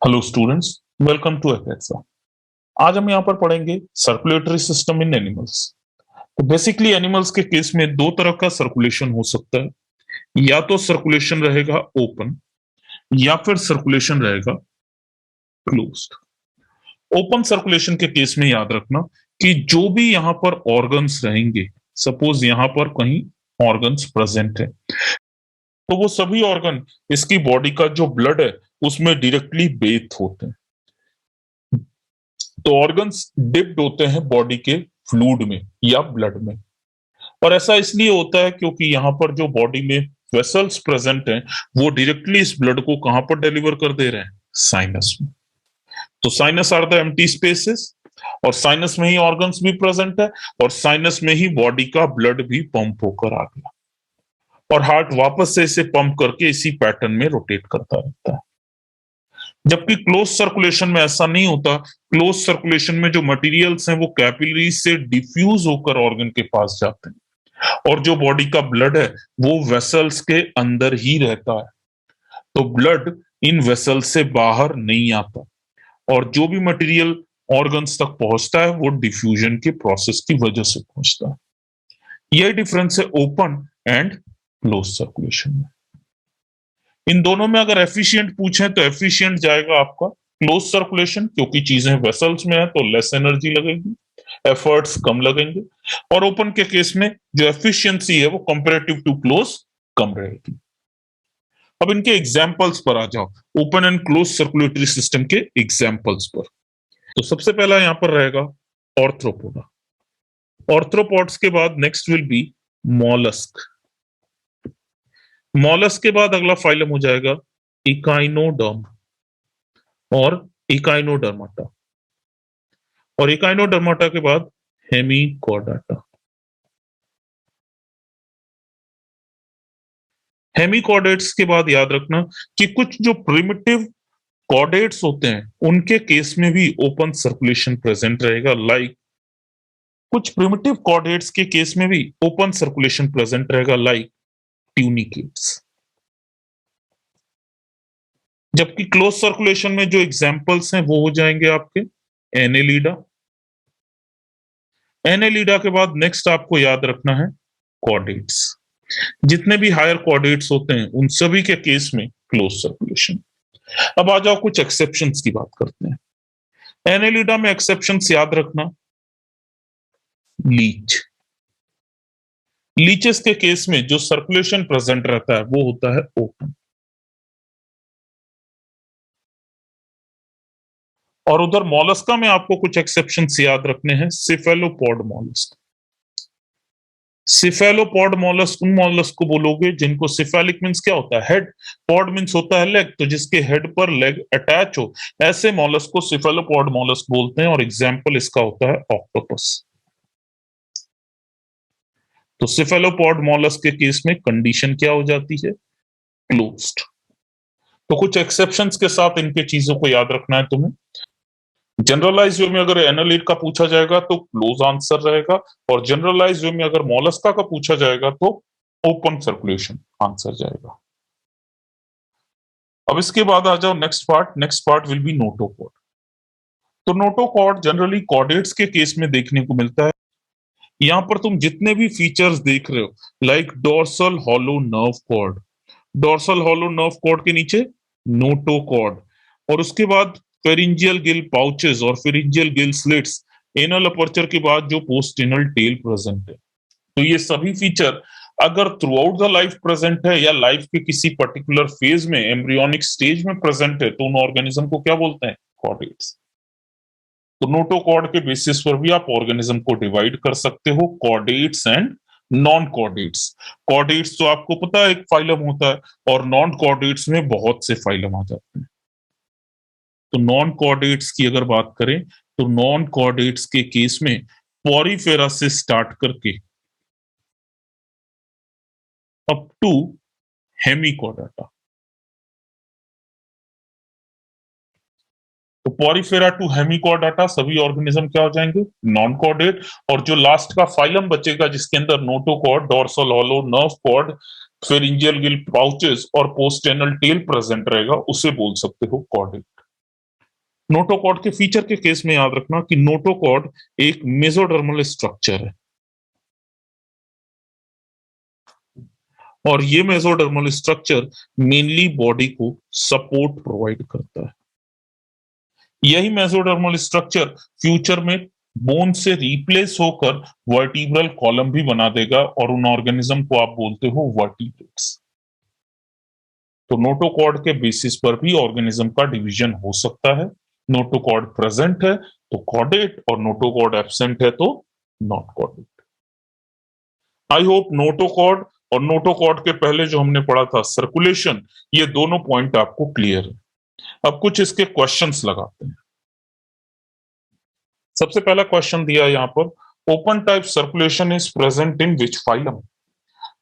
Hello students, welcome to एकेक्सा। आज हम यहाँ पर पढ़ेंगे सर्कुलेटरी सिस्टम इन एनिमल्स। तो बेसिकली एनिमल्स के केस में दो तरह का सर्कुलेशन हो सकता है। या तो सर्कुलेशन रहेगा ओपन या फिर सर्कुलेशन रहेगा क्लोज्ड। ओपन सर्कुलेशन के केस में याद रखना कि जो भी यहाँ पर ऑर्गन्स रहेंगे, सपोज यहाँ पर कहीं ऑर्गन्स प्रेजेंट है, तो वो सभी ऑर्गन इसकी बॉडी का जो ब्लड है उसमें डायरेक्टली बेथ होते हैं। तो ऑर्गन्स डिप्ड होते हैं बॉडी के फ्लूइड में या ब्लड में। और ऐसा इसलिए होता है क्योंकि यहाँ पर जो बॉडी में वेसल्स प्रेजेंट हैं वो डायरेक्टली इस ब्लड को कहां पर डिलीवर कर दे रहे हैं? साइनस में। तो sinus are the empty spaces, और साइनस में ही ऑर्गन्स भी प्रेजेंट है, और साइनस में ही बॉडी का ब्लड भी पंप होकर आ गया, और हार्ट वापस से इसे पंप करके इसी पैटर्न में रोटेट करता रहता है। जबकि क्लोज सर्कुलेशन में ऐसा नहीं होता। क्लोज सर्कुलेशन में जो मटेरियल्स हैं वो कैपिलरीज से डिफ्यूज होकर ऑर्गन के पास जाते हैं, और जो बॉडी का ब्लड है वो वेसल्स के अंदर ही रहता है। तो ब्लड इन वेसल्स से बाहर नहीं आता, और जो भी मटेरियल ऑर्गन्स तक पहुंचता है वो डिफ्यूजन के प्रोसेस की वजह से पहुंचता है। यही डिफरेंस है ओपन एंड क्लोज सर्कुलेशन में। इन दोनों में अगर एफिशिएंट पूछें तो एफिशिएंट जाएगा आपका क्लोज सर्कुलेशन, क्योंकि चीजें वेसल्स में है तो लेस एनर्जी लगेगी, एफर्ट्स कम लगेंगे। और ओपन के केस में जो एफिशिएंसी है वो कंपैरेटिव टू क्लोज कम रहेगी। अब इनके एग्जांपल्स पर आ जाओ, open and close circulatory system के एग्जांपल्स पर। तो सबसे पहला यहां पर रहेगा ऑर्थ्रोपोडा। ऑर्थ्रोपॉड्स के बाद next will be mollusc. Mollusc के बाद अगला फाइलम हो जाएगा इकाइनोडर्म और इकाइनोडर्माटा, और इकाइनोडर्माटा के बाद हेमिकॉर्डाटा। हेमिकॉर्डेट्स के बाद याद रखना कि कुछ जो प्रिमिटिव कॉर्डेट्स होते हैं उनके केस में भी ओपन सर्कुलेशन प्रेजेंट रहेगा। लाइक कुछ प्रिमिटिव कॉर्डेट्स के केस में भी ओपन सर्कुलेशन प्रेजेंट रहेगा, लाइक ट्यूनिकेट्स। जबकि क्लोज सर्कुलेशन में जो एग्जांपल्स हैं वो हो जाएंगे आपके एनेलिडा। एनेलिडा के बाद नेक्स्ट आपको याद रखना है कॉर्डेट्स। जितने भी हायर कॉर्डेट्स होते हैं उन सभी के केस में क्लोज सर्कुलेशन। अब आ जाओ कुछ एक्सेप्शंस की बात करते हैं। एनेलिडा में एक्सेप्शंस याद रखना, लीच। लीचेस के केस में जो सर्कुलेशन प्रेजेंट रहता है वो होता है ओपन। और उधर मॉलस्का में आपको कुछ एक्सेप्शंस याद रखने हैं। सिफेलोपॉड मॉलस्क। सिफेलोपॉड मॉलस्क उन मॉलस्क को बोलोगे जिनको सिफेलिक मींस क्या होता है? हेड। पॉड मींस होता है लेग, तो जिसके हेड पर लेग अटैच हो, ऐसे मॉलस्क को सिफेलोपॉड मॉलस्क बोलते हैं। और एग्जांपल इसका होता है ऑक्टोपस। तो सिफेलोपॉड मॉलस्क के केस में कंडीशन क्या हो जाती है? क्लोज्ड। तो कुछ एक्सेप्शंस के साथ इनके चीजों को याद रखना है तुम्हें। जनरलाइज वे में अगर एनालिड का पूछा जाएगा तो क्लोज आंसर रहेगा, और जनरलाइज वे में अगर मोलस्का का पूछा जाएगा तो ओपन सर्कुलेशन आंसर जाएगा। अब इसके बाद आ जाओ next part. Next part will be notochord. तो नोटोकॉर्ड जनरली कॉर्डेट्स के केस में देखने को मिलता है। यहां पर तुम जितने भी फीचर्स देख रहे हो, like dorsal hollow nerve cord, dorsal hollow nerve cord के नीचे नोटोकॉर्ड, और उसके बाद फेरिंजियल गिल पाउचेस और pharyngeal gill slits, anal aperture के बाद जो पोस्ट एनल टेल प्रेजेंट है। तो ये सभी फीचर अगर through out the life present है या लाइफ के किसी पर्टिकुलर फेज में एम्ब्रियोनिक स्टेज में प्रेजेंट है तो उन ऑर्गेनिज्म को क्या बोलते हैं? कॉर्डेट्स। तो नोटोकॉर्ड के बेसिस पर भी आप ऑर्गेनिज्म को डिवाइड कर सकते हो, chordates and non chordates. Chordates तो आपको पता है एक फाइलम होता है, और नॉन कॉर्डेट्स में बहुत से फाइलम आ जाते हैं। तो नॉन कॉर्डेट्स की अगर बात करें तो नॉन कॉर्डेट्स के केस में पॉरीफेरा से स्टार्ट करके अप टू हेमिकॉर्डाटा। तो पॉरीफेरा टू हेमिकॉर्डाटा सभी ऑर्गेनिज्म क्या हो जाएंगे? Non chordate. और जो लास्ट का फाइलम बचेगा जिसके अंदर notochord, dorsal hollow nerve cord, pharyngeal gill pouches और पोस्टेनल टेल प्रेजेंट रहेगा, उसे बोल सकते हो कॉर्डेट। नोटोकॉर्ड के फीचर के केस में याद रखना कि नोटोकॉर्ड एक मेसोडर्मल स्ट्रक्चर है और ये मेसोडर्मल स्ट्रक्चर मेनली बॉडी को सपोर्ट प्रोवाइड करता है। यही मेसोडर्मल स्ट्रक्चर फ्यूचर में बोन से रिप्लेस होकर वर्टिब्रल कॉलम भी बना देगा और उन ऑर्गेनिज्म को आप बोलते हो वर्टिब्रेट्स। तो नोटोकॉर्ड के बेसिस पर भी ऑर्गेनिज्म का डिवीजन हो सकता है। नोटोकॉर्ड प्रेजेंट है तो कॉर्डेट और नोटोकॉर्ड एब्सेंट है तो not chordate. I hope notochord और नोटोकॉर्ड के पहले जो हमने पढ़ा था सर्कुलेशन, ये दोनों पॉइंट आपको क्लियर है। अब कुछ इसके क्वेश्चंस लगाते हैं। सबसे पहला क्वेश्चन दिया है यहाँ पर, open type circulation is present in which phylum.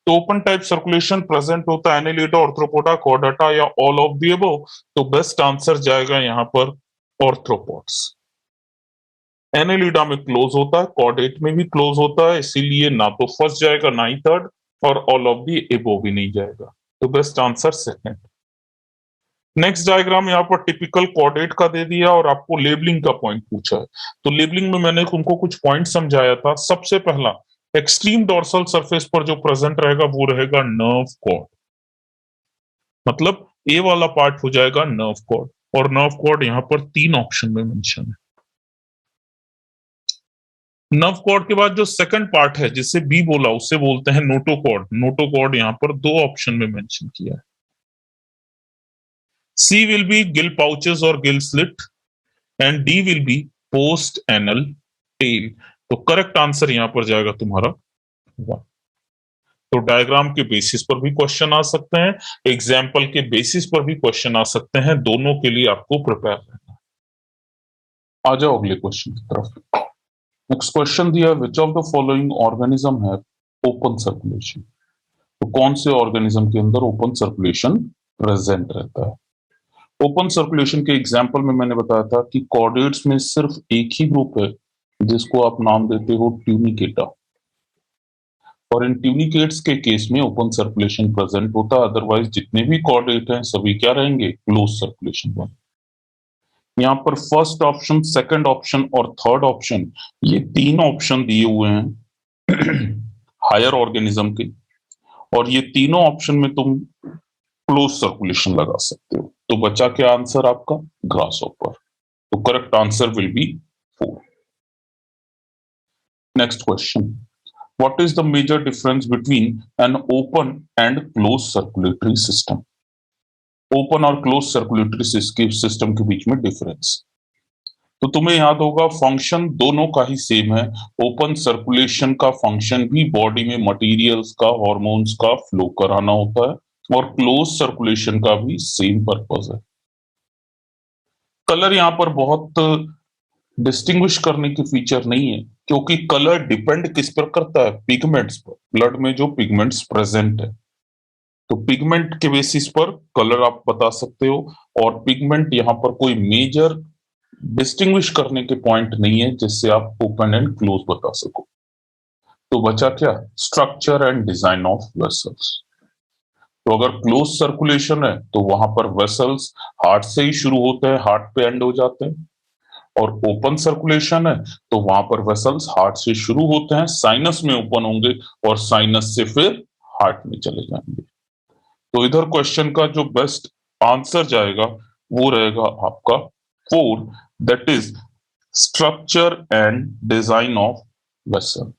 तो ओपन टाइप सर्कुलेशन प्रेजेंट होता है एनेलिडा, ऑर्थ्रोपोडा, कॉर्डेटा या ऑल ऑफ द अबव। तो बेस्ट आंसर जाएगा यहाँ पर ऑर्थ्रोपोड्स। एनेलिडा में क्लोज होता है, कॉर्डेट में भी क्लोज होता है, इसीलिए ना तो फर्स्ट जाएगा ना ही थर्ड, और ऑल ऑफ द अबव भी नहीं जाएगा। तो best answer second. Next diagram यहाँ पर टिपिकल कॉर्डेट का दे दिया और आपको लेबलिंग का पॉइंट पूछा है। तो लेबलिंग में मैंने तुमको कुछ पॉइंट समझाया था। सबसे पहला, एक्सट्रीम डोर्सल सरफेस पर जो प्रेजेंट रहेगा वो रहेगा नर्व कॉर्ड, मतलब ए वाला पार्ट हो जाएगा नर्व कॉर्ड, और नर्व कॉर्ड यहाँ पर 3 ऑप्शन में मेंशन है। नर्व कॉर्ड के बाद जो सेकंड पार्ट है जिसे बी बोला उसे बोलते हैं नोटोकॉर्ड। नोटोकॉर्ड यहाँ पर 2 ऑप्शन में मेंशन किया है। C will be gill pouches or gill slit and D will be post anal tail। तो करेक्ट आंसर यहां पर जाएगा तुम्हारा 1। तो डायग्राम के बेसिस पर भी क्वेश्चन आ सकते हैं, एग्जाम्पल के बेसिस पर भी क्वेश्चन आ सकते हैं, दोनों के लिए आपको प्रिपेयर रहना है। आ जाओ अगले क्वेश्चन की तरफ। नेक्स्ट क्वेश्चन दिया, which of the following organism है ओपन सर्कुलेशन। तो कौन से ऑर्गेनिज्म के अंदर ओपन सर्कुलेशन प्रेजेंट रहता है। ओपन सर्कुलेशन के एग्जाम्पल में मैंने बताया था कि कॉर्डेट्स में सिर्फ एक ही ग्रुप है जिसको आप नाम देते हो ट्यूनिकेटा, और इन ट्यूनिकेट्स के केस में ओपन सर्कुलेशन प्रेजेंट होता है। अदरवाइज जितने भी कॉर्डेट हैं सभी क्या रहेंगे, क्लोज सर्कुलेशन में। यहाँ पर फर्स्ट ऑप्शन, सेकंड ऑप्शन और थर्ड ऑप्शन, ये 3 ऑप्शन दिए हुए हैं हायर ऑर्गेनिज्म के, और ये तीनों ऑप्शन में तुम क्लोज सर्कुलेशन लगा सकते हो। तो बचा क्या आंसर आपका, ग्रासहॉपर। तो correct answer will be 4। Next question, what is the major difference between an open and close circulatory system. Open और क्लोज सर्कुलेटरी सिस्टम के बीच में डिफरेंस, तो तुम्हें याद होगा फंक्शन दोनों का ही सेम है। ओपन सर्कुलेशन का फंक्शन भी बॉडी में मटेरियल्स का, हार्मोन्स का फ्लो कराना होता है, और क्लोज सर्कुलेशन का भी सेम पर्पस है। कलर यहां पर बहुत डिस्टिंग्विश करने की फीचर नहीं है, क्योंकि कलर डिपेंड किस पर करता है, पिगमेंट्स पर, ब्लड में जो पिगमेंट्स प्रेजेंट है। तो पिगमेंट के बेसिस पर कलर आप बता सकते हो, और पिगमेंट यहां पर कोई मेजर डिस्टिंग्विश करने के पॉइंट नहीं है जिससे आप ओपन एंड क्लोज बता सको। तो बचा क्या, structure and design of vessels. तो अगर क्लोज सर्कुलेशन है तो वहां पर वेसल्स हार्ट से ही शुरू होते हैं, हार्ट पे एंड हो जाते हैं, और ओपन सर्कुलेशन है तो वहां पर वेसल्स हार्ट से शुरू होते हैं, साइनस में ओपन होंगे और साइनस से फिर हार्ट में चले जाएंगे। तो इधर क्वेश्चन का जो बेस्ट आंसर जाएगा वो रहेगा आपका 4, that is structure and design of vessel.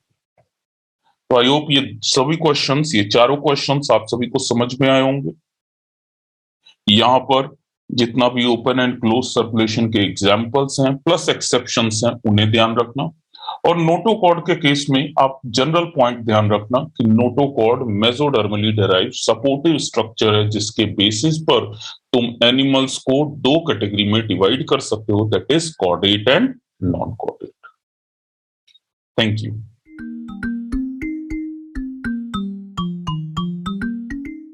तो आई होप ये सभी क्वेश्चंस, ये चारों क्वेश्चंस आप सभी को समझ में आए होंगे। यहां पर जितना भी ओपन एंड क्लोज सर्कुलेशन के एग्जांपल्स हैं प्लस एक्सेप्शंस हैं उन्हें ध्यान रखना, और नोटोकॉर्ड के केस में आप जनरल पॉइंट ध्यान रखना कि नोटोकॉर्ड मेसोडर्मली डेराइव्ड सपोर्टिव स्ट्रक्चर है जिसके बेसिस पर तुम एनिमल्स को 2 कैटेगरी में डिवाइड कर सकते हो, that is chordate and non chordate. Thank you.